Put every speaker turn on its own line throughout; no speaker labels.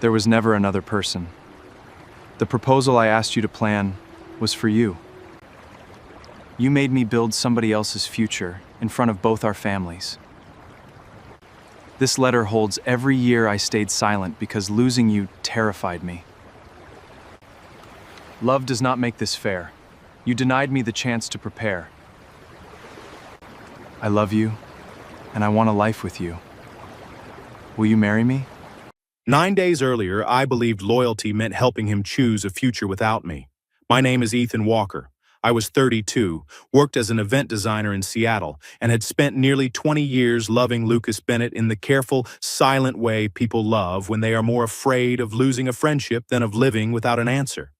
There was never another person. The proposal I asked you to plan was for you. You made me build somebody else's future in front of both our families. This letter holds every year I stayed silent because losing you terrified me. Love does not make this fair. You denied me the chance to prepare. I love you, and I want a life with you. Will you marry me?
9 days earlier, I believed loyalty meant helping him choose a future without me. My name is Ethan Walker. I was 32, worked as an event designer in Seattle, and had spent nearly 20 years loving Lucas Bennett in the careful, silent way people love when they are more afraid of losing a friendship than of living without an answer.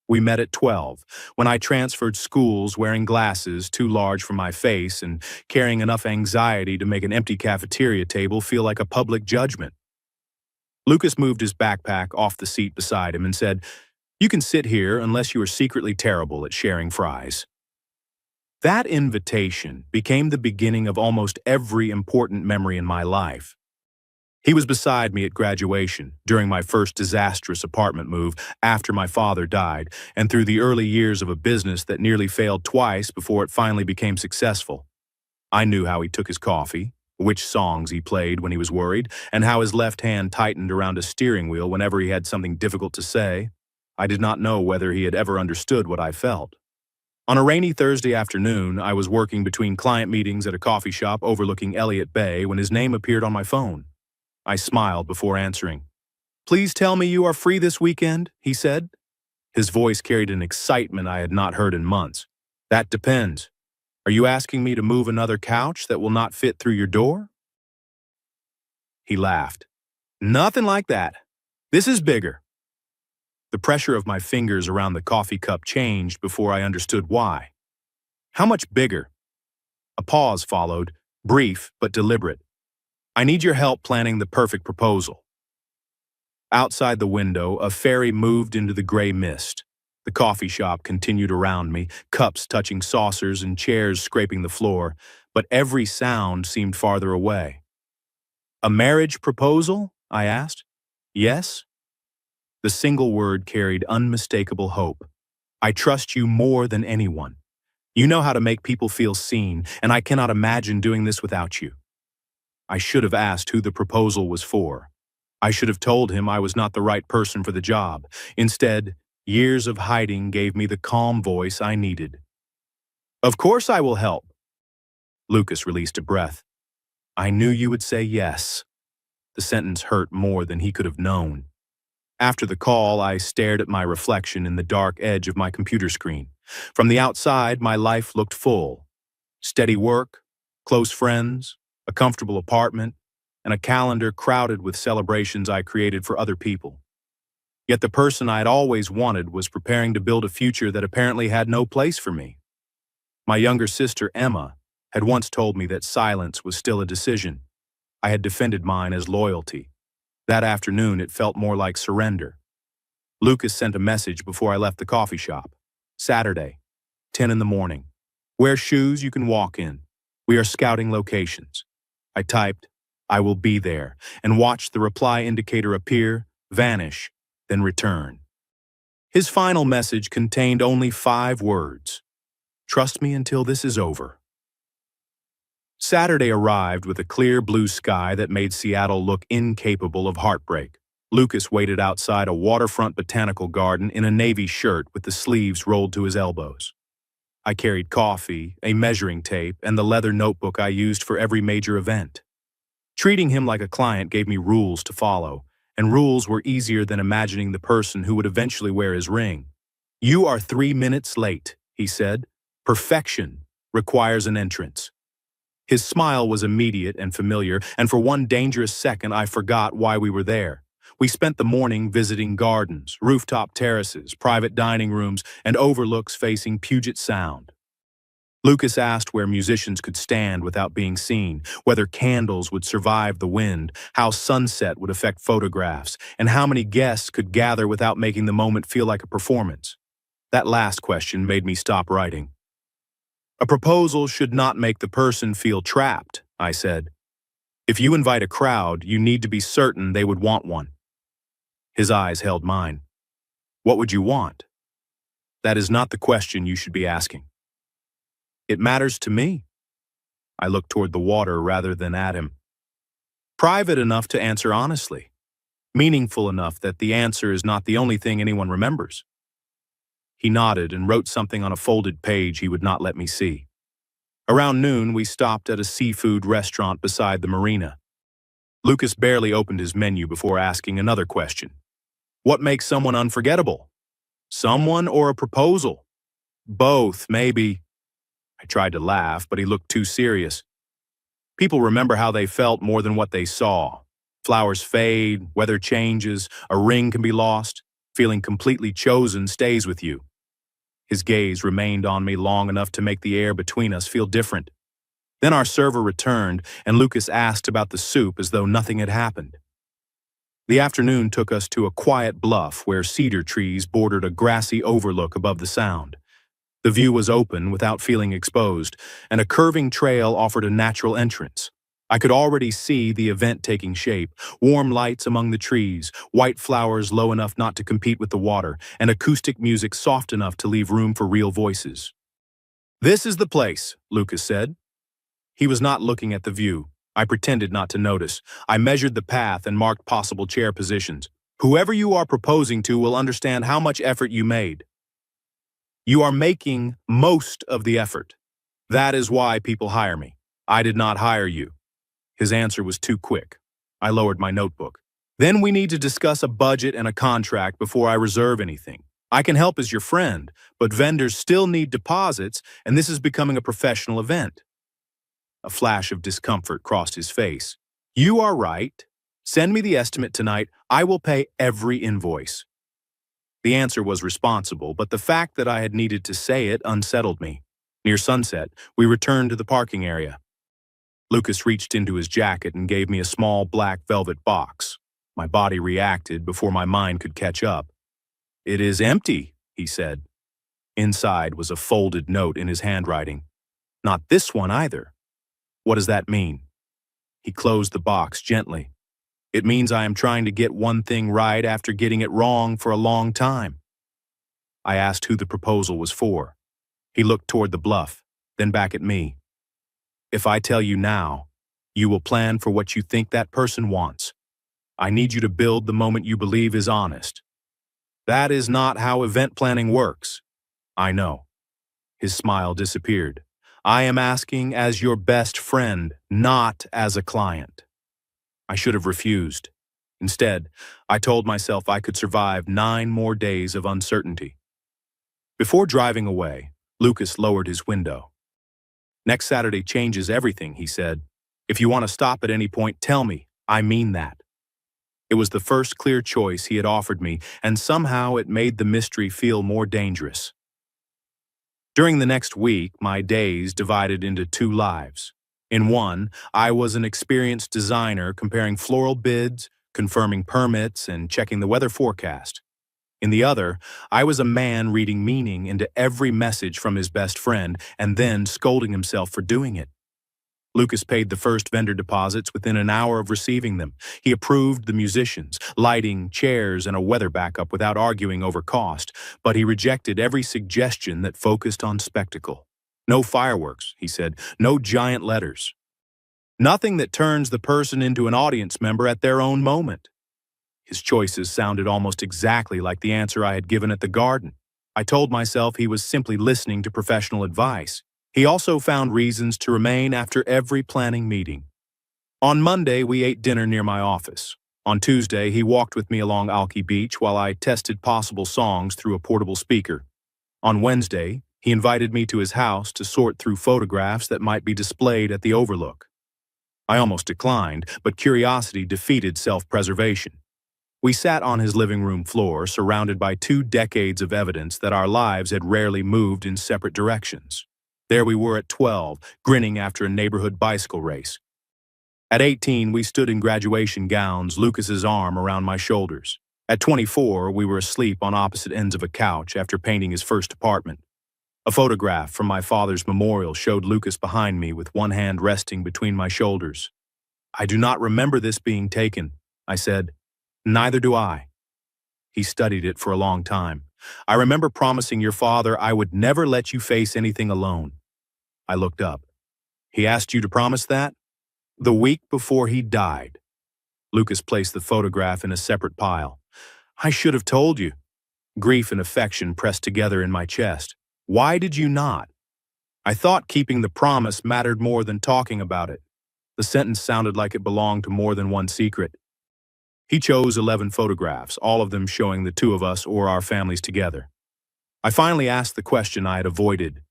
We met at 12, when I transferred schools wearing glasses too large for my face and carrying enough anxiety to make an empty cafeteria table feel like a public judgment. Lucas moved his backpack off the seat beside him and said, "You can sit here unless you are secretly terrible at sharing fries." That invitation became the beginning of almost every important memory in my life. He was beside me at graduation, during my first disastrous apartment move after my father died, and through the early years of a business that nearly failed twice before it finally became successful. I knew how he took his coffee, which songs he played when he was worried, and how his left hand tightened around a steering wheel whenever he had something difficult to say. I did not know whether he had ever understood what I felt. On a rainy Thursday afternoon, I was working between client meetings at a coffee shop overlooking Elliott Bay when his name appeared on my phone. I smiled before answering. "Please tell me you are free this weekend," he said. His voice carried an excitement I had not heard in months. "That depends. Are you asking me to move another couch that will not fit through your door?" He laughed. "Nothing like that. This is bigger." The pressure of my fingers around the coffee cup changed before I understood why. "How much bigger?" A pause followed, brief but deliberate. "I need your help planning the perfect proposal." Outside the window, a ferry moved into the gray mist. The coffee shop continued around me, cups touching saucers and chairs scraping the floor, but every sound seemed farther away. "A marriage proposal?" I asked. "Yes?" The single word carried unmistakable hope. "I trust you more than anyone. You know how to make people feel seen, and I cannot imagine doing this without you." I should have asked who the proposal was for. I should have told him I was not the right person for the job. Instead, years of hiding gave me the calm voice I needed. "Of course I will help." Lucas released a breath. "I knew you would say yes." The sentence hurt more than he could have known. After the call, I stared at my reflection in the dark edge of my computer screen. From the outside, my life looked full. Steady work, close friends, a comfortable apartment, and a calendar crowded with celebrations I created for other people. Yet the person I had always wanted was preparing to build a future that apparently had no place for me. My younger sister, Emma, had once told me that silence was still a decision. I had defended mine as loyalty. That afternoon, it felt more like surrender. Lucas sent a message before I left the coffee shop. "Saturday, 10 in the morning. Wear shoes you can walk in. We are scouting locations." I typed, "I will be there," and watched the reply indicator appear, vanish, then return. His final message contained only 5 words. "Trust me until this is over." Saturday arrived with a clear blue sky that made Seattle look incapable of heartbreak. Lucas waited outside a waterfront botanical garden in a navy shirt with the sleeves rolled to his elbows. I carried coffee, a measuring tape, and the leather notebook I used for every major event. Treating him like a client gave me rules to follow, and rules were easier than imagining the person who would eventually wear his ring. "You are 3 minutes late," he said. "Perfection requires an entrance." His smile was immediate and familiar, and for one dangerous second I forgot why we were there. We spent the morning visiting gardens, rooftop terraces, private dining rooms, and overlooks facing Puget Sound. Lucas asked where musicians could stand without being seen, whether candles would survive the wind, how sunset would affect photographs, and how many guests could gather without making the moment feel like a performance. That last question made me stop writing. "A proposal should not make the person feel trapped," I said. "If you invite a crowd, you need to be certain they would want one." His eyes held mine. What would you want? That is not the question you should be asking. It matters to me. I looked toward the water rather than at him. Private enough to answer honestly. Meaningful enough that the answer is not the only thing anyone remembers. He nodded and wrote something on a folded page he would not let me see. Around noon, we stopped at a seafood restaurant beside the marina. Lucas barely opened his menu before asking another question. What makes someone unforgettable? Someone or a proposal? Both, maybe. I tried to laugh, but he looked too serious. People remember how they felt more than what they saw. Flowers fade, weather changes, a ring can be lost. Feeling completely chosen stays with you. His gaze remained on me long enough to make the air between us feel different. Then our server returned, and Lucas asked about the soup as though nothing had happened. The afternoon took us to a quiet bluff where cedar trees bordered a grassy overlook above the sound. The view was open without feeling exposed, and a curving trail offered a natural entrance. I could already see the event taking shape, warm lights among the trees, white flowers low enough not to compete with the water, and acoustic music soft enough to leave room for real voices. "This is the place," Lucas said. He was not looking at the view. I pretended not to notice. I measured the path and marked possible chair positions. "Whoever you are proposing to will understand how much effort you made. You are making most of the effort. That is why people hire me. I did not hire you." His answer was too quick. I lowered my notebook. "Then we need to discuss a budget and a contract before I reserve anything. I can help as your friend, but vendors still need deposits, and this is becoming a professional event." A flash of discomfort crossed his face. "You are right. Send me the estimate tonight. I will pay every invoice." The answer was responsible, but the fact that I had needed to say it unsettled me. Near sunset, we returned to the parking area. Lucas reached into his jacket and gave me a small black velvet box. My body reacted before my mind could catch up. "It is empty," he said. Inside was a folded note in his handwriting. "Not this one either." "What does that mean?" He closed the box gently. "It means I am trying to get one thing right after getting it wrong for a long time." I asked who the proposal was for. He looked toward the bluff, then back at me. "If I tell you now, you will plan for what you think that person wants. I need you to build the moment you believe is honest. That is not how event planning works." "I know." His smile disappeared. "I am asking as your best friend, not as a client." I should have refused. Instead, I told myself I could survive 9 more days of uncertainty. Before driving away, Lucas lowered his window. "Next Saturday changes everything," he said. "If you want to stop at any point, tell me. I mean that." It was the first clear choice he had offered me, and somehow it made the mystery feel more dangerous. During the next week, my days divided into 2 lives. In one, I was an experienced designer comparing floral bids, confirming permits, and checking the weather forecast. In the other, I was a man reading meaning into every message from his best friend and then scolding himself for doing it. Lucas paid the first vendor deposits within an hour of receiving them. He approved the musicians, lighting, chairs, and a weather backup without arguing over cost, but he rejected every suggestion that focused on spectacle. "No fireworks," he said, "no giant letters. Nothing that turns the person into an audience member at their own moment." His choices sounded almost exactly like the answer I had given at the garden. I told myself he was simply listening to professional advice. He also found reasons to remain after every planning meeting. On Monday, we ate dinner near my office. On Tuesday, he walked with me along Alki Beach while I tested possible songs through a portable speaker. On Wednesday, he invited me to his house to sort through photographs that might be displayed at the overlook. I almost declined, but curiosity defeated self-preservation. We sat on his living room floor, surrounded by 2 decades of evidence that our lives had rarely moved in separate directions. There we were at 12, grinning after a neighborhood bicycle race. At 18, we stood in graduation gowns, Lucas's arm around my shoulders. At 24, we were asleep on opposite ends of a couch after painting his first apartment. A photograph from my father's memorial showed Lucas behind me with one hand resting between my shoulders. "I do not remember this being taken," I said. "Neither do I." He studied it for a long time. I remember promising your father I would never let you face anything alone. I looked up. He asked you to promise that? The week before he died. Lucas placed the photograph in a separate pile. I should have told you. Grief and affection pressed together in my chest. Why did you not? I thought keeping the promise mattered more than talking about it. The sentence sounded like it belonged to more than one secret. He chose 11 photographs, all of them showing the two of us or our families together. I finally asked the question I had avoided.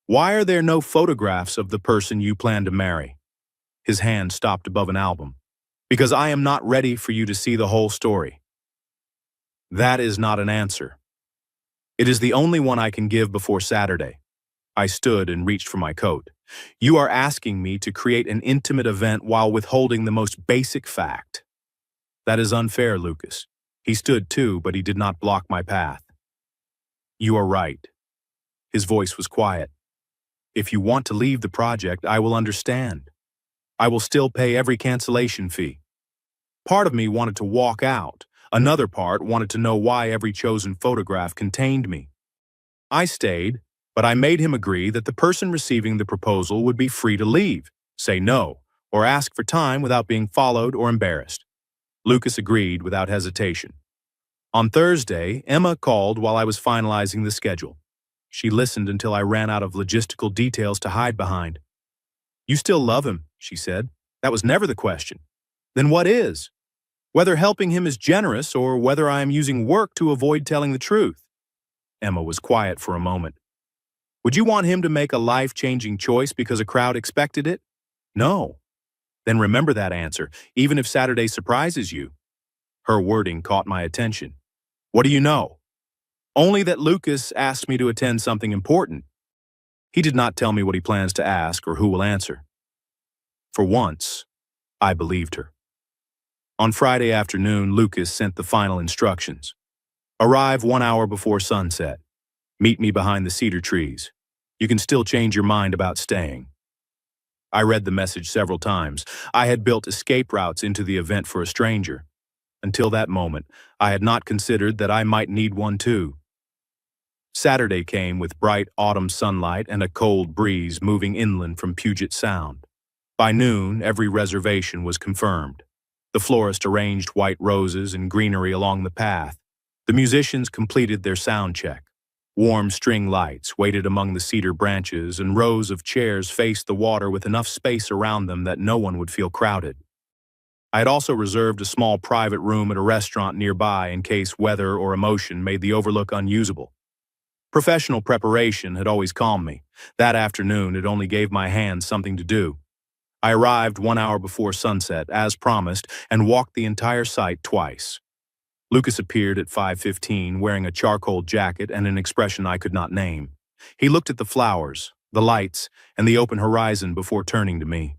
Why are there no photographs of the person you plan to marry? His hand stopped above an album. Because I am not ready for you to see the whole story. That is not an answer. It is the only one I can give before Saturday. I stood and reached for my coat. You are asking me to create an intimate event while withholding the most basic fact. That is unfair, Lucas. He stood too, but he did not block my path. You are right. His voice was quiet. If you want to leave the project, I will understand. I will still pay every cancellation fee. Part of me wanted to walk out. Another part wanted to know why every chosen photograph contained me. I stayed, but I made him agree that the person receiving the proposal would be free to leave, say no, or ask for time without being followed or embarrassed. Lucas agreed without hesitation. On Thursday, Emma called while I was finalizing the schedule. She listened until I ran out of logistical details to hide behind. You still love him, she said. That was never the question. Then what is? Whether helping him is generous or whether I am using work to avoid telling the truth. Emma was quiet for a moment. Would you want him to make a life-changing choice because a crowd expected it? No. Then remember that answer, even if Saturday surprises you. Her wording caught my attention. What do you know? Only that Lucas asked me to attend something important. He did not tell me what he plans to ask or who will answer. For once, I believed her. On Friday afternoon, Lucas sent the final instructions. Arrive 1 hour before sunset. Meet me behind the cedar trees. You can still change your mind about staying. I read the message several times. I had built escape routes into the event for a stranger. Until that moment, I had not considered that I might need one too. Saturday came with bright autumn sunlight and a cold breeze moving inland from Puget Sound. By noon, every reservation was confirmed. The florist arranged white roses and greenery along the path. The musicians completed their sound check. Warm string lights waited among the cedar branches, and rows of chairs faced the water with enough space around them that no one would feel crowded. I had also reserved a small private room at a restaurant nearby in case weather or emotion made the overlook unusable. Professional preparation had always calmed me. That afternoon, it only gave my hands something to do. I arrived 1 hour before sunset, as promised, and walked the entire site twice. Lucas appeared at 5:15, wearing a charcoal jacket and an expression I could not name. He looked at the flowers, the lights, and the open horizon before turning to me.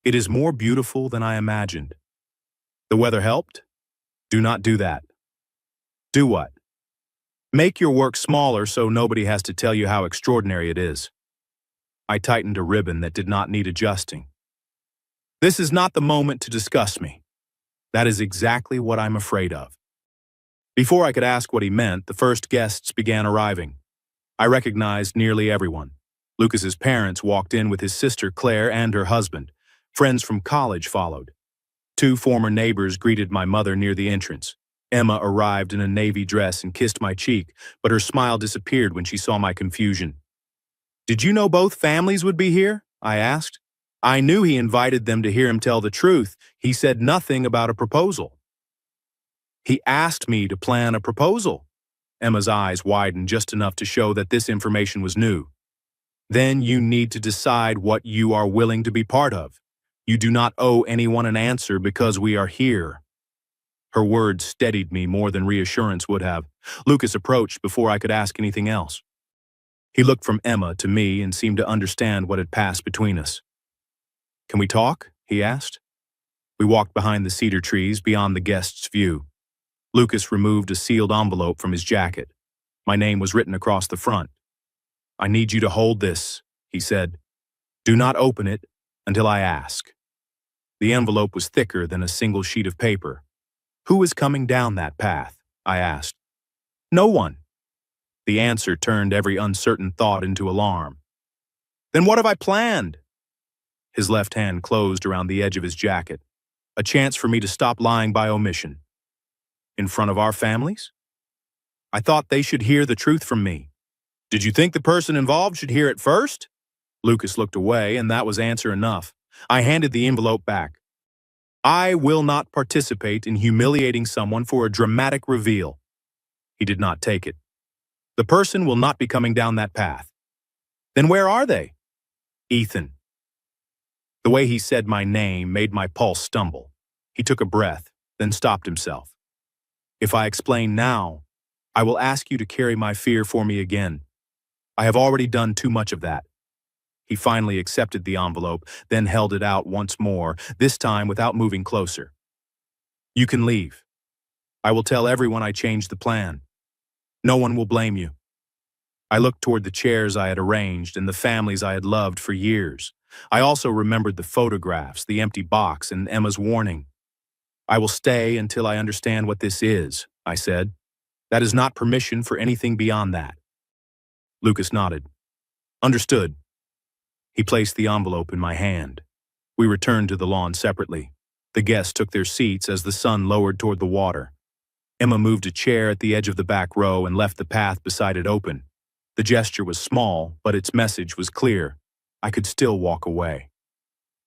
It is more beautiful than I imagined. The weather helped? Do not do that. Do what? Make your work smaller so nobody has to tell you how extraordinary it is. I tightened a ribbon that did not need adjusting. This is not the moment to discuss me. That is exactly what I'm afraid of. Before I could ask what he meant, the first guests began arriving. I recognized nearly everyone. Lucas's parents walked in with his sister Claire and her husband. Friends from college followed. 2 former neighbors greeted my mother near the entrance. Emma arrived in a navy dress and kissed my cheek, but her smile disappeared when she saw my confusion. Did you know both families would be here? I asked. I knew he invited them to hear him tell the truth. He said nothing about a proposal. He asked me to plan a proposal. Emma's eyes widened just enough to show that this information was new. Then you need to decide what you are willing to be part of. You do not owe anyone an answer because we are here. Her words steadied me more than reassurance would have. Lucas approached before I could ask anything else. He looked from Emma to me and seemed to understand what had passed between us. Can we talk? He asked. We walked behind the cedar trees beyond the guest's view. Lucas removed a sealed envelope from his jacket. My name was written across the front. I need you to hold this, he said. Do not open it until I ask. The envelope was thicker than a single sheet of paper. Who is coming down that path? I asked. No one. The answer turned every uncertain thought into alarm. Then what have I planned? His left hand closed around the edge of his jacket, a chance for me to stop lying by omission. In front of our families? I thought they should hear the truth from me. Did you think the person involved should hear it first? Lucas looked away, and that was answer enough. I handed the envelope back. I will not participate in humiliating someone for a dramatic reveal. He did not take it. The person will not be coming down that path. Then where are they? Ethan. The way he said my name made my pulse stumble. He took a breath, then stopped himself. If I explain now, I will ask you to carry my fear for me again. I have already done too much of that. He finally accepted the envelope, then held it out once more, this time without moving closer. You can leave. I will tell everyone I changed the plan. No one will blame you. I looked toward the chairs I had arranged and the families I had loved for years. I also remembered the photographs, the empty box, and Emma's warning. I will stay until I understand what this is, I said. That is not permission for anything beyond that. Lucas nodded. Understood. He placed the envelope in my hand. We returned to the lawn separately. The guests took their seats as the sun lowered toward the water. Emma moved a chair at the edge of the back row and left the path beside it open. The gesture was small, but its message was clear. I could still walk away.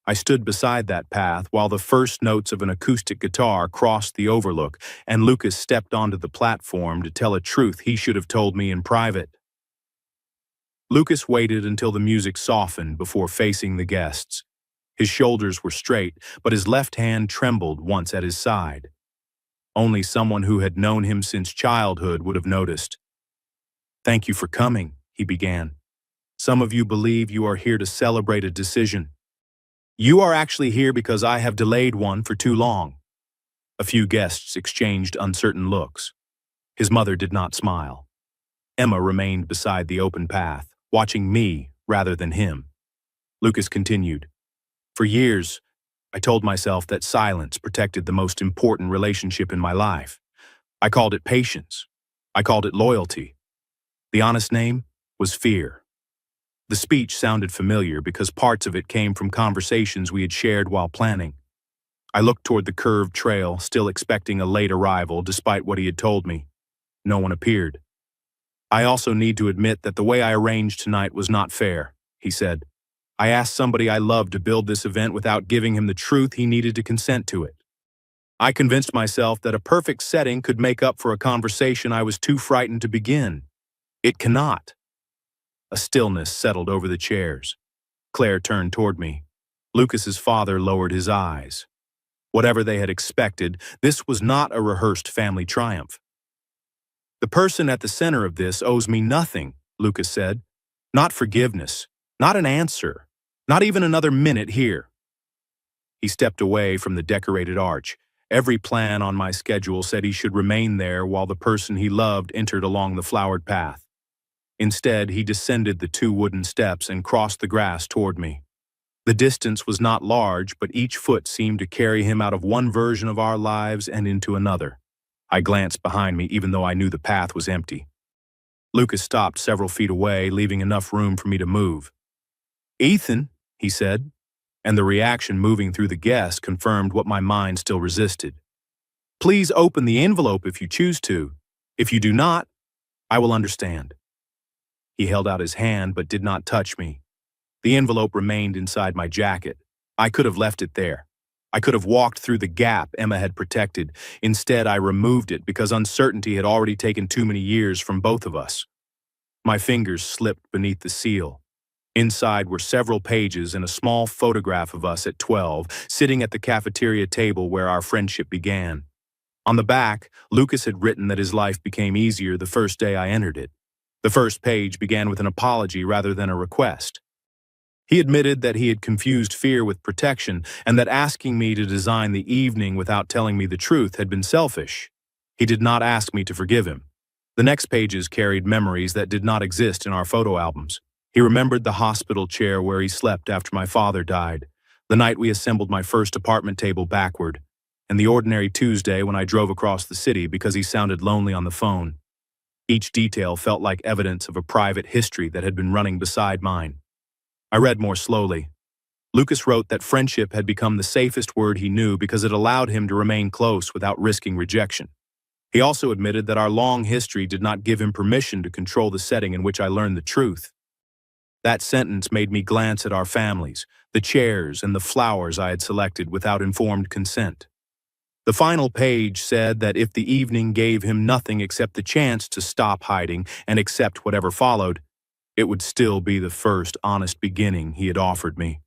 I stood beside that path while the first notes of an acoustic guitar crossed the overlook, and Lucas stepped onto the platform to tell a truth he should have told me in private. Lucas waited until the music softened before facing the guests. His shoulders were straight, but his left hand trembled once at his side. Only someone who had known him since childhood would have noticed. Thank you for coming, he began. Some of you believe you are here to celebrate a decision. You are actually here because I have delayed one for too long. A few guests exchanged uncertain looks. His mother did not smile. Emma remained beside the open path, watching me rather than him. Lucas continued. For years, I told myself that silence protected the most important relationship in my life. I called it patience. I called it loyalty. The honest name was fear. The speech sounded familiar because parts of it came from conversations we had shared while planning. I looked toward the curved trail, still expecting a late arrival despite what he had told me. No one appeared. I also need to admit that the way I arranged tonight was not fair, he said. I asked somebody I loved to build this event without giving him the truth he needed to consent to it. I convinced myself that a perfect setting could make up for a conversation I was too frightened to begin. It cannot. A stillness settled over the chairs. Claire turned toward me. Lucas's father lowered his eyes. Whatever they had expected, this was not a rehearsed family triumph. The person at the center of this owes me nothing, Lucas said. Not forgiveness, not an answer, not even another minute here. He stepped away from the decorated arch. Every plan on my schedule said he should remain there while the person he loved entered along the flowered path. Instead, he descended the 2 wooden steps and crossed the grass toward me. The distance was not large, but each foot seemed to carry him out of one version of our lives and into another. I glanced behind me even though I knew the path was empty. Lucas stopped several feet away, leaving enough room for me to move. Ethan, he said, and the reaction moving through the guests confirmed what my mind still resisted. Please open the envelope if you choose to. If you do not, I will understand. He held out his hand but did not touch me. The envelope remained inside my jacket. I could have left it there. I could have walked through the gap Emma had protected. Instead, I removed it because uncertainty had already taken too many years from both of us. My fingers slipped beneath the seal. Inside were several pages and a small photograph of us at 12, sitting at the cafeteria table where our friendship began. On the back, Lucas had written that his life became easier the first day I entered it. The first page began with an apology rather than a request. He admitted that he had confused fear with protection and that asking me to design the evening without telling me the truth had been selfish. He did not ask me to forgive him. The next pages carried memories that did not exist in our photo albums. He remembered the hospital chair where he slept after my father died, the night we assembled my first apartment table backward, and the ordinary Tuesday when I drove across the city because he sounded lonely on the phone. Each detail felt like evidence of a private history that had been running beside mine. I read more slowly. Lucas wrote that friendship had become the safest word he knew because it allowed him to remain close without risking rejection. He also admitted that our long history did not give him permission to control the setting in which I learned the truth. That sentence made me glance at our families, the chairs and the flowers I had selected without informed consent. The final page said that if the evening gave him nothing except the chance to stop hiding and accept whatever followed, it would still be the first honest beginning he had offered me.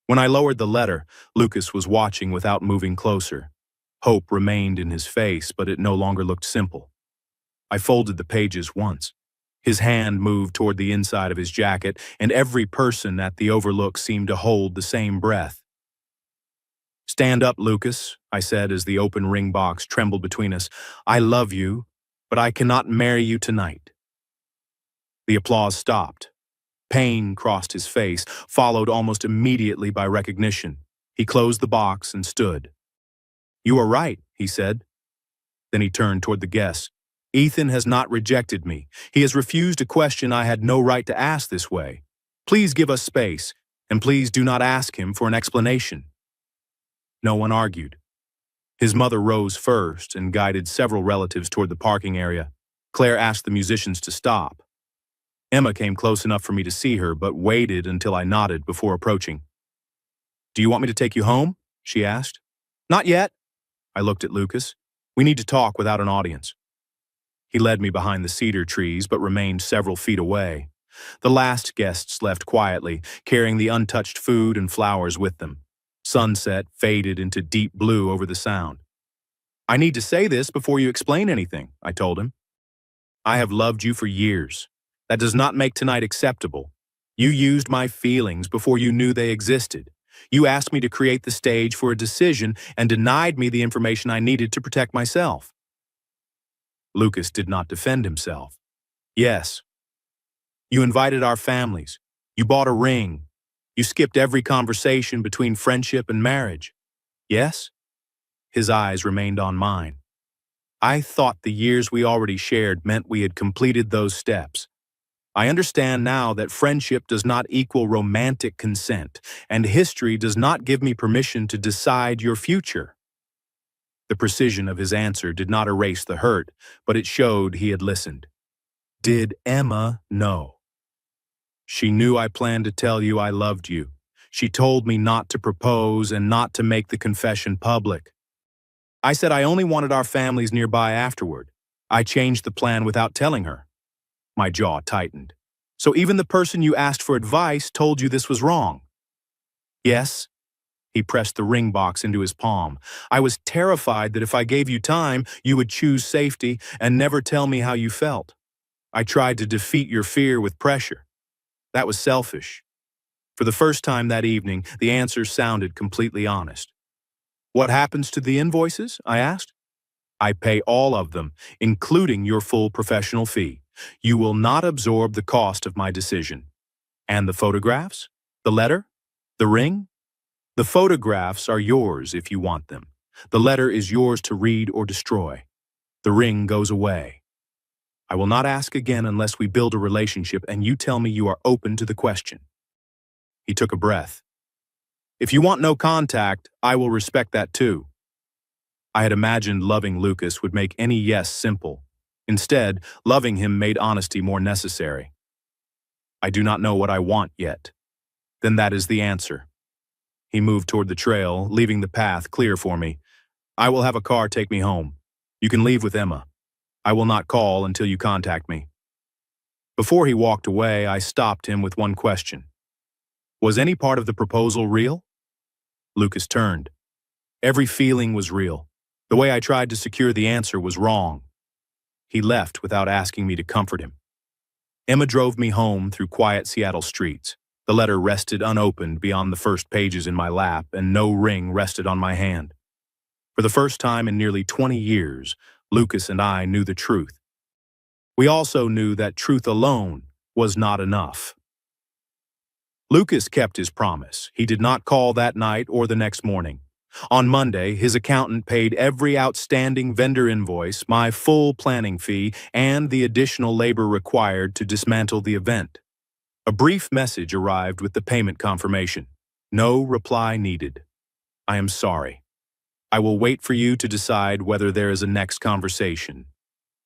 When I lowered the letter, Lucas was watching without moving closer. Hope remained in his face, but it no longer looked simple. I folded the pages once. His hand moved toward the inside of his jacket, and every person at the overlook seemed to hold the same breath. "Stand up, Lucas," I said as the open ring box trembled between us. "I love you, but I cannot marry you tonight." The applause stopped. Pain crossed his face, followed almost immediately by recognition. He closed the box and stood. "You are right," he said. Then he turned toward the guests. "Ethan has not rejected me. He has refused a question I had no right to ask this way. Please give us space, and please do not ask him for an explanation." No one argued. His mother rose first and guided several relatives toward the parking area. Claire asked the musicians to stop. Emma came close enough for me to see her, but waited until I nodded before approaching. "Do you want me to take you home?" she asked. "Not yet." I looked at Lucas. "We need to talk without an audience." He led me behind the cedar trees, but remained several feet away. The last guests left quietly, carrying the untouched food and flowers with them. Sunset faded into deep blue over the sound. "I need to say this before you explain anything," I told him. "I have loved you for years. That does not make tonight acceptable. You used my feelings before you knew they existed. You asked me to create the stage for a decision and denied me the information I needed to protect myself." Lucas did not defend himself. "Yes. You invited our families. You bought a ring. You skipped every conversation between friendship and marriage. Yes?" His eyes remained on mine. "I thought the years we already shared meant we had completed those steps. I understand now that friendship does not equal romantic consent, and history does not give me permission to decide your future." The precision of his answer did not erase the hurt, but it showed he had listened. "Did Emma know?" "She knew I planned to tell you I loved you. She told me not to propose and not to make the confession public. I said I only wanted our families nearby afterward. I changed the plan without telling her." My jaw tightened. "So even the person you asked for advice told you this was wrong?" "Yes." He pressed the ring box into his palm. "I was terrified that if I gave you time, you would choose safety and never tell me how you felt. I tried to defeat your fear with pressure. That was selfish." For the first time that evening, the answer sounded completely honest. "What happens to the invoices?" I asked. "I pay all of them, including your full professional fee. You will not absorb the cost of my decision." "And the photographs? The letter? The ring?" "The photographs are yours if you want them. The letter is yours to read or destroy. The ring goes away. I will not ask again unless we build a relationship and you tell me you are open to the question." He took a breath. "If you want no contact, I will respect that too." I had imagined loving Lucas would make any yes simple. Instead, loving him made honesty more necessary. "I do not know what I want yet." "Then that is the answer." He moved toward the trail, leaving the path clear for me. "I will have a car take me home. You can leave with Emma. I will not call until you contact me." Before he walked away, I stopped him with one question. "Was any part of the proposal real?" Lucas turned. "Every feeling was real. The way I tried to secure the answer was wrong." He left without asking me to comfort him. Emma drove me home through quiet Seattle streets. The letter rested unopened beyond the first pages in my lap, and no ring rested on my hand. For the first time in nearly 20 years, Lucas and I knew the truth. We also knew that truth alone was not enough. Lucas kept his promise. He did not call that night or the next morning. On Monday, his accountant paid every outstanding vendor invoice, my full planning fee, and the additional labor required to dismantle the event. A brief message arrived with the payment confirmation. No reply needed. I am sorry. I will wait for you to decide whether there is a next conversation.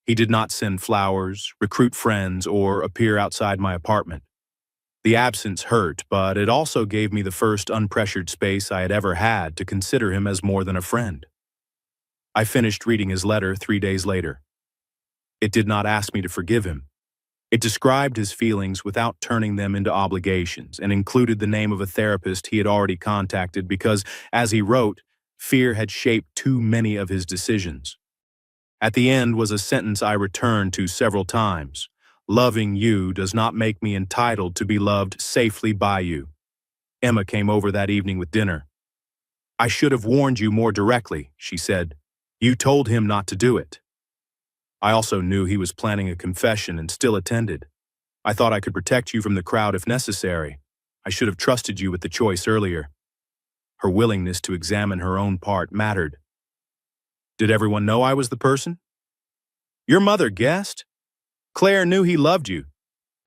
He did not send flowers, recruit friends, or appear outside my apartment. The absence hurt, but it also gave me the first unpressured space I had ever had to consider him as more than a friend. I finished reading his letter 3 days later. It did not ask me to forgive him. It described his feelings without turning them into obligations and included the name of a therapist he had already contacted because, as he wrote, fear had shaped too many of his decisions. At the end was a sentence I returned to several times. Loving you does not make me entitled to be loved safely by you. Emma came over that evening with dinner. I should have warned you more directly, she said. You told him not to do it. I also knew he was planning a confession and still attended. I thought I could protect you from the crowd if necessary. I should have trusted you with the choice earlier. Her willingness to examine her own part mattered. Did everyone know I was the person? Your mother guessed. Claire knew he loved you.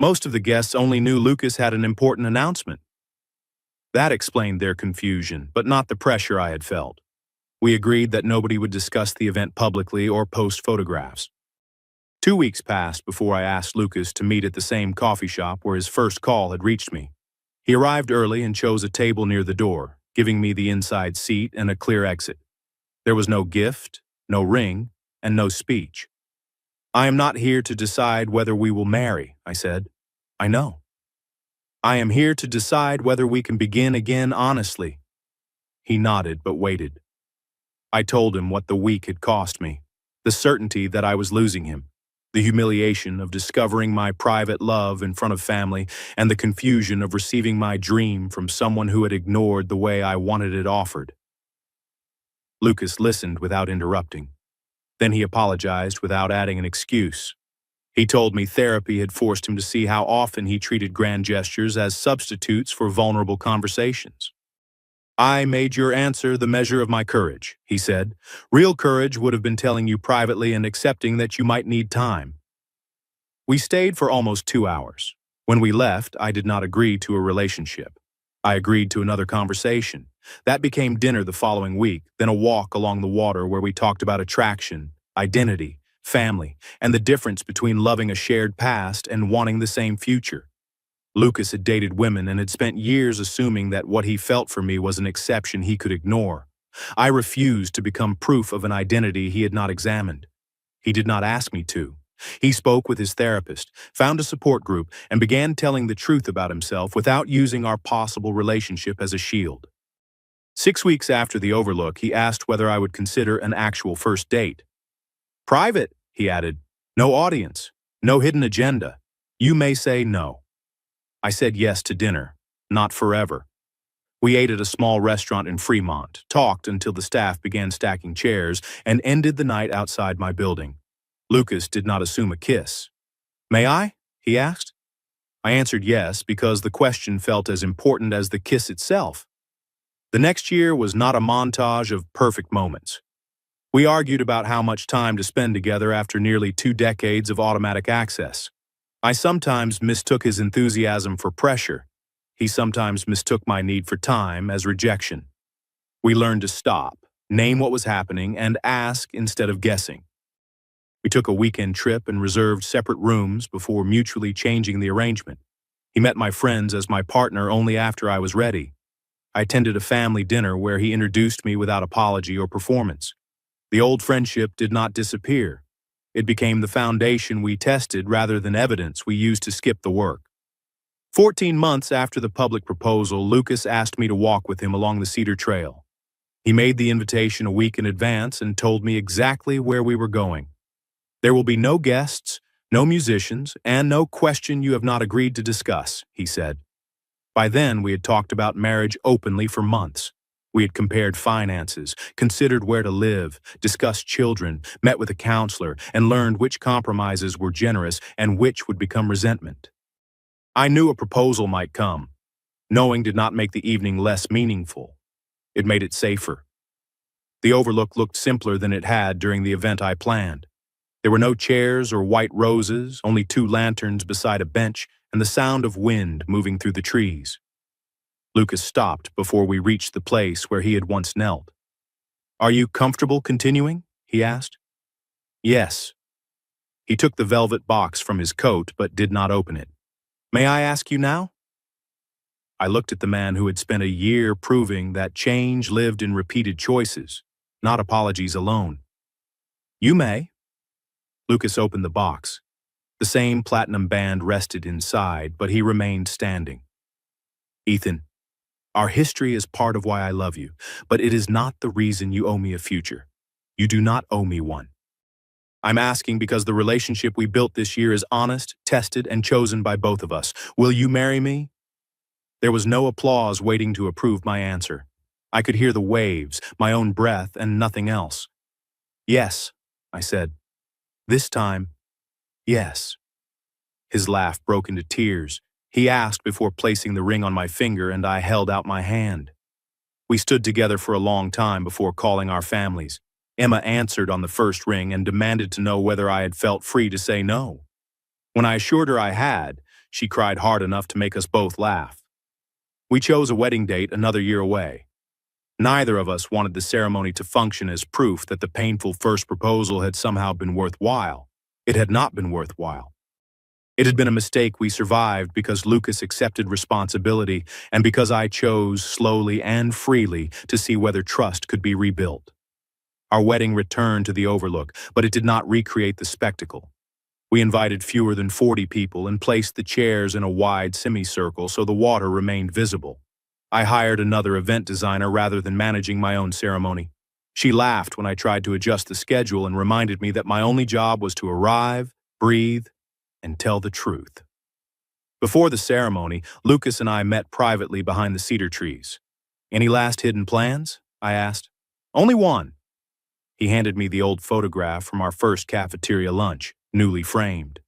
Most of the guests only knew Lucas had an important announcement. That explained their confusion, but not the pressure I had felt. We agreed that nobody would discuss the event publicly or post photographs. 2 weeks passed before I asked Lucas to meet at the same coffee shop where his first call had reached me. He arrived early and chose a table near the door, giving me the inside seat and a clear exit. There was no gift, no ring, and no speech. I am not here to decide whether we will marry, I said. I know. I am here to decide whether we can begin again honestly. He nodded but waited. I told him what the week had cost me, the certainty that I was losing him, the humiliation of discovering my private love in front of family, and the confusion of receiving my dream from someone who had ignored the way I wanted it offered. Lucas listened without interrupting. Then he apologized without adding an excuse. He told me therapy had forced him to see how often he treated grand gestures as substitutes for vulnerable conversations. I made your answer the measure of my courage, he said. Real courage would have been telling you privately and accepting that you might need time. We stayed for almost 2 hours. When we left, I did not agree to a relationship. I agreed to another conversation. That became dinner the following week, then a walk along the water where we talked about attraction, identity, family, and the difference between loving a shared past and wanting the same future. Lucas had dated women and had spent years assuming that what he felt for me was an exception he could ignore. I refused to become proof of an identity he had not examined. He did not ask me to. He spoke with his therapist, found a support group, and began telling the truth about himself without using our possible relationship as a shield. 6 weeks after the overlook, he asked whether I would consider an actual first date. Private, he added. No audience, no hidden agenda. You may say no. I said yes to dinner, not forever. We ate at a small restaurant in Fremont, talked until the staff began stacking chairs, and ended the night outside my building. Lucas did not assume a kiss. May I? He asked. I answered yes because the question felt as important as the kiss itself. The next year was not a montage of perfect moments. We argued about how much time to spend together after nearly 2 decades of automatic access. I sometimes mistook his enthusiasm for pressure. He sometimes mistook my need for time as rejection. We learned to stop, name what was happening, and ask instead of guessing. We took a weekend trip and reserved separate rooms before mutually changing the arrangement. He met my friends as my partner only after I was ready. I attended a family dinner where he introduced me without apology or performance. The old friendship did not disappear. It became the foundation we tested rather than evidence we used to skip the work. 14 months after the public proposal, Lucas asked me to walk with him along the Cedar Trail. He made the invitation a week in advance and told me exactly where we were going. There will be no guests, no musicians, and no question you have not agreed to discuss, he said. By then, we had talked about marriage openly for months. We had compared finances, considered where to live, discussed children, met with a counselor, and learned which compromises were generous and which would become resentment. I knew a proposal might come. Knowing did not make the evening less meaningful. It made it safer. The overlook looked simpler than it had during the event I planned. There were no chairs or white roses, only two lanterns beside a bench and the sound of wind moving through the trees. Lucas stopped before we reached the place where he had once knelt. "Are you comfortable continuing?" he asked. "Yes." He took the velvet box from his coat but did not open it. "May I ask you now?" I looked at the man who had spent a year proving that change lived in repeated choices, not apologies alone. "You may." Lucas opened the box. The same platinum band rested inside, but he remained standing. "Ethan, our history is part of why I love you, but it is not the reason you owe me a future. You do not owe me one. I'm asking because the relationship we built this year is honest, tested, and chosen by both of us. Will you marry me?" There was no applause waiting to approve my answer. I could hear the waves, my own breath, and nothing else. "Yes," I said. "This time, yes." His laugh broke into tears. He asked before placing the ring on my finger, and I held out my hand. We stood together for a long time before calling our families. Emma answered on the first ring and demanded to know whether I had felt free to say no. When I assured her I had, she cried hard enough to make us both laugh. We chose a wedding date another year away. Neither of us wanted the ceremony to function as proof that the painful first proposal had somehow been worthwhile. It had not been worthwhile. It had been a mistake we survived because Lucas accepted responsibility and because I chose slowly and freely to see whether trust could be rebuilt. Our wedding returned to the overlook, but it did not recreate the spectacle. We invited fewer than 40 people and placed the chairs in a wide semicircle so the water remained visible. I hired another event designer rather than managing my own ceremony. She laughed when I tried to adjust the schedule and reminded me that my only job was to arrive, breathe, and tell the truth. Before the ceremony, Lucas and I met privately behind the cedar trees. "Any last hidden plans?" I asked. "Only one." He handed me the old photograph from our first cafeteria lunch, newly framed.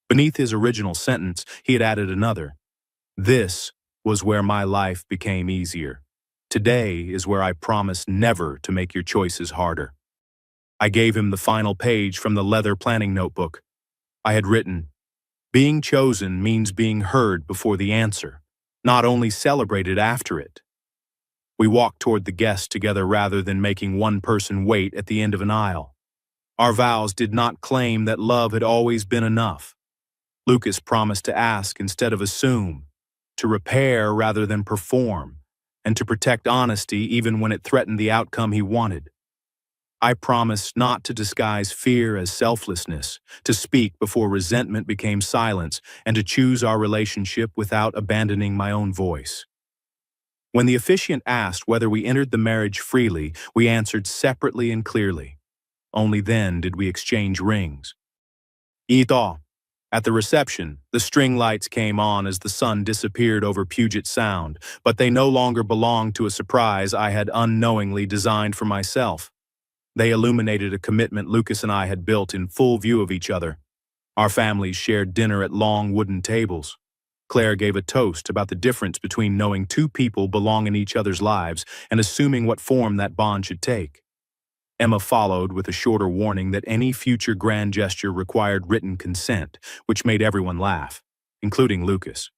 Beneath his original sentence, he had added another. "This was where my life became easier. Today is where I promise never to make your choices harder." I gave him the final page from the leather planning notebook. I had written, "Being chosen means being heard before the answer, not only celebrated after it." We walked toward the guests together rather than making one person wait at the end of an aisle. Our vows did not claim that love had always been enough. Lucas promised to ask instead of assume, to repair rather than perform, and to protect honesty even when it threatened the outcome he wanted. I promised not to disguise fear as selflessness, to speak before resentment became silence, and to choose our relationship without abandoning my own voice. When the officiant asked whether we entered the marriage freely, we answered separately and clearly. Only then did we exchange rings. Ito. At the reception, the string lights came on as the sun disappeared over Puget Sound, but they no longer belonged to a surprise I had unknowingly designed for myself. They illuminated a commitment Lucas and I had built in full view of each other. Our families shared dinner at long wooden tables. Claire gave a toast about the difference between knowing two people belong in each other's lives and assuming what form that bond should take. Emma followed with a shorter warning that any future grand gesture required written consent, which made everyone laugh, including Lucas.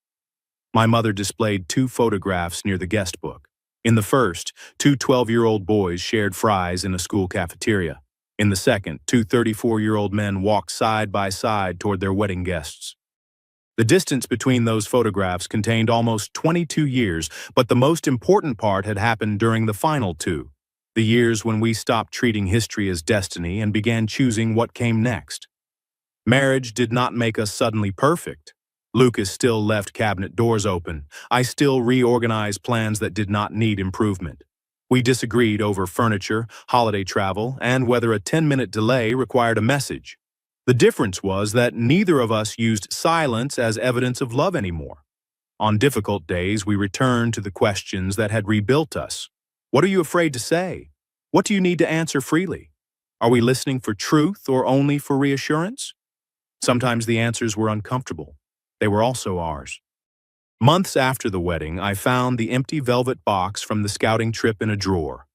My mother displayed two photographs near the guest book. In the first, two 12-year-old boys shared fries in a school cafeteria. In the second, two 34-year-old men walked side by side toward their wedding guests. The distance between those photographs contained almost 22 years, but the most important part had happened during the final two, the years when we stopped treating history as destiny and began choosing what came next. Marriage did not make us suddenly perfect. Lucas still left cabinet doors open. I still reorganized plans that did not need improvement. We disagreed over furniture, holiday travel, and whether a 10-minute delay required a message. The difference was that neither of us used silence as evidence of love anymore. On difficult days, we returned to the questions that had rebuilt us. What are you afraid to say? What do you need to answer freely? Are we listening for truth or only for reassurance? Sometimes the answers were uncomfortable. They were also ours. Months after the wedding, I found the empty velvet box from the scouting trip in a drawer.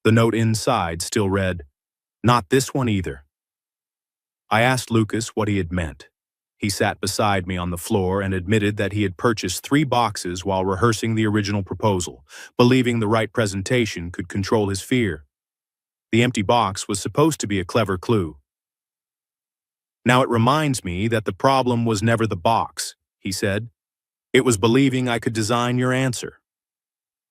The note inside still read, "Not this one either." I asked Lucas what he had meant. He sat beside me on the floor and admitted that he had purchased 3 boxes while rehearsing the original proposal, believing the right presentation could control his fear. The empty box was supposed to be a clever clue. "Now it reminds me that the problem was never the box," he said. "It was believing I could design your answer."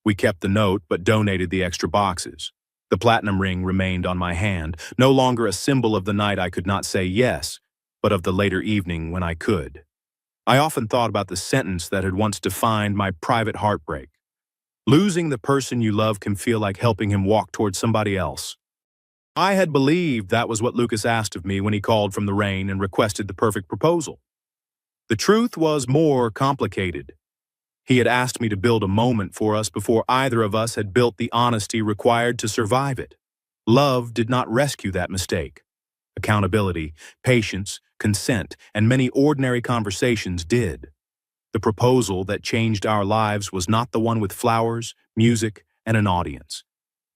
We kept the note but donated the extra boxes. The platinum ring remained on my hand, no longer a symbol of the night I could not say yes, but of the later evening when I could. I often thought about the sentence that had once defined my private heartbreak. Losing the person you love can feel like helping him walk towards somebody else. I had believed that was what Lucas asked of me when he called from the rain and requested the perfect proposal. The truth was more complicated. He had asked me to build a moment for us before either of us had built the honesty required to survive it. Love did not rescue that mistake. Accountability, patience, consent, and many ordinary conversations did. The proposal that changed our lives was not the one with flowers, music, and an audience.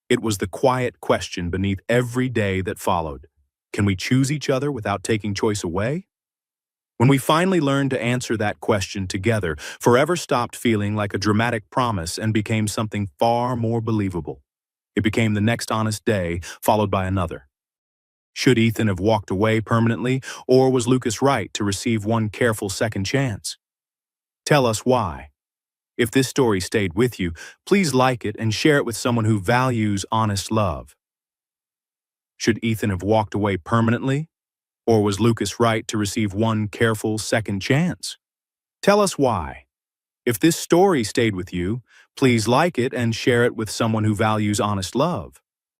It was the quiet question beneath every day that followed. Can we choose each other without taking choice away? When we finally learned to answer that question together, forever stopped feeling like a dramatic promise and became something far more believable. It became the next honest day, followed by another. Should Ethan have walked away permanently, or was Lucas right to receive one careful second chance? Tell us why. If this story stayed with you, please like it and share it with someone who values honest love. Should Ethan have walked away permanently? Or was Lucas right to receive one careful second chance? Tell us why. If this story stayed with you, please like it and share it with someone who values honest love.